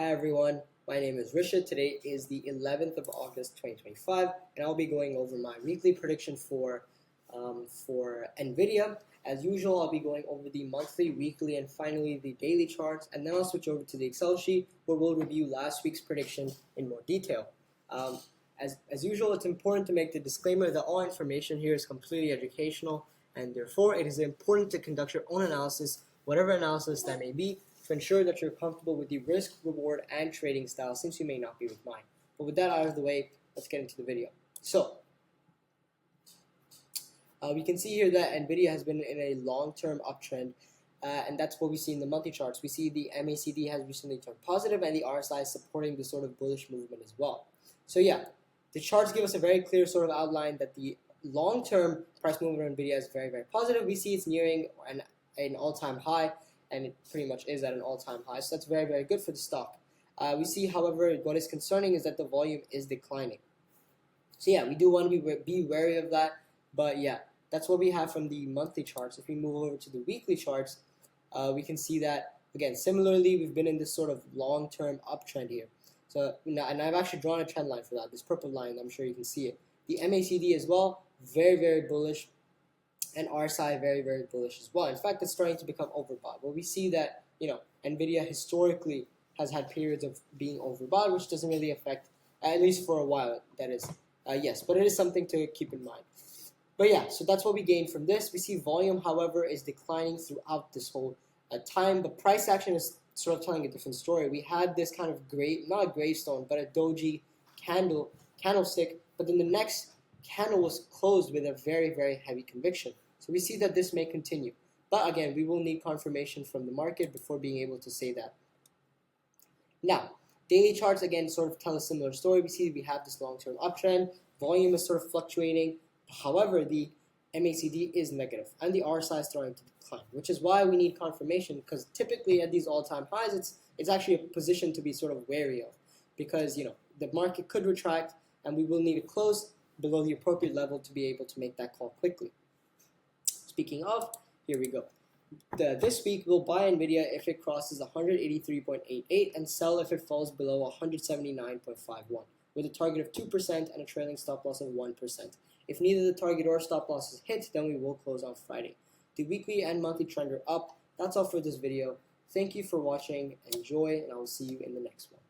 Hi everyone, my name is Rishad. Today is the 11th of August 2025 and I'll be going over my weekly prediction for Nvidia. As usual, I'll be going over the monthly, weekly, and finally the daily charts, and then I'll switch over to the Excel sheet where we'll review last week's prediction in more detail. As usual, it's important to make the disclaimer that all information here is completely educational and therefore it is important to conduct your own analysis, whatever analysis that may be, to ensure that you're comfortable with the risk, reward, and trading style, since you may not be with mine. But with that out of the way, let's get into the video. So, we can see here that Nvidia has been in a long-term uptrend, and that's what we see in the monthly charts. We see the MACD has recently turned positive, and the RSI is supporting this sort of bullish movement as well. So yeah, the charts give us a very clear sort of outline that the long-term price movement of Nvidia is very, very positive. We see it's nearing an all-time high, and it pretty much is at an all-time high. So that's very, very good for the stock. We see, however, what is concerning is that the volume is declining. So yeah, we do want to be wary of that. But yeah, that's what we have from the monthly charts. If we move over to the weekly charts, we can see that, again, similarly, we've been in this sort of long-term uptrend here. So, and I've actually drawn a trend line for that, this purple line, I'm sure you can see it. The MACD as well, very, very bullish. And RSI very, very bullish as well. In fact, it's starting to become overbought. But we see that, Nvidia historically has had periods of being overbought, which doesn't really affect, at least for a while, that is. Yes, but it is something to keep in mind. But yeah, so that's what we gained from this. We see volume, however, is declining throughout this whole time. The price action is sort of telling a different story. We had this kind of not a gravestone, but a doji candlestick, but then the next candle was closed with a very, very heavy conviction. So we see that this may continue. But again, we will need confirmation from the market before being able to say that. Now, daily charts again sort of tell a similar story. We see we have this long-term uptrend. Volume is sort of fluctuating. However, the MACD is negative and the RSI is starting to decline, which is why we need confirmation, because typically at these all-time highs, it's actually a position to be sort of wary of, because the market could retract and we will need to close below the appropriate level to be able to make that call quickly. Speaking of, here we go. This week, we'll buy Nvidia if it crosses 183.88 and sell if it falls below 179.51, with a target of 2% and a trailing stop loss of 1%. If neither the target or stop loss is hit, then we will close on Friday. The weekly and monthly trend are up. That's all for this video. Thank you for watching. Enjoy, and I will see you in the next one.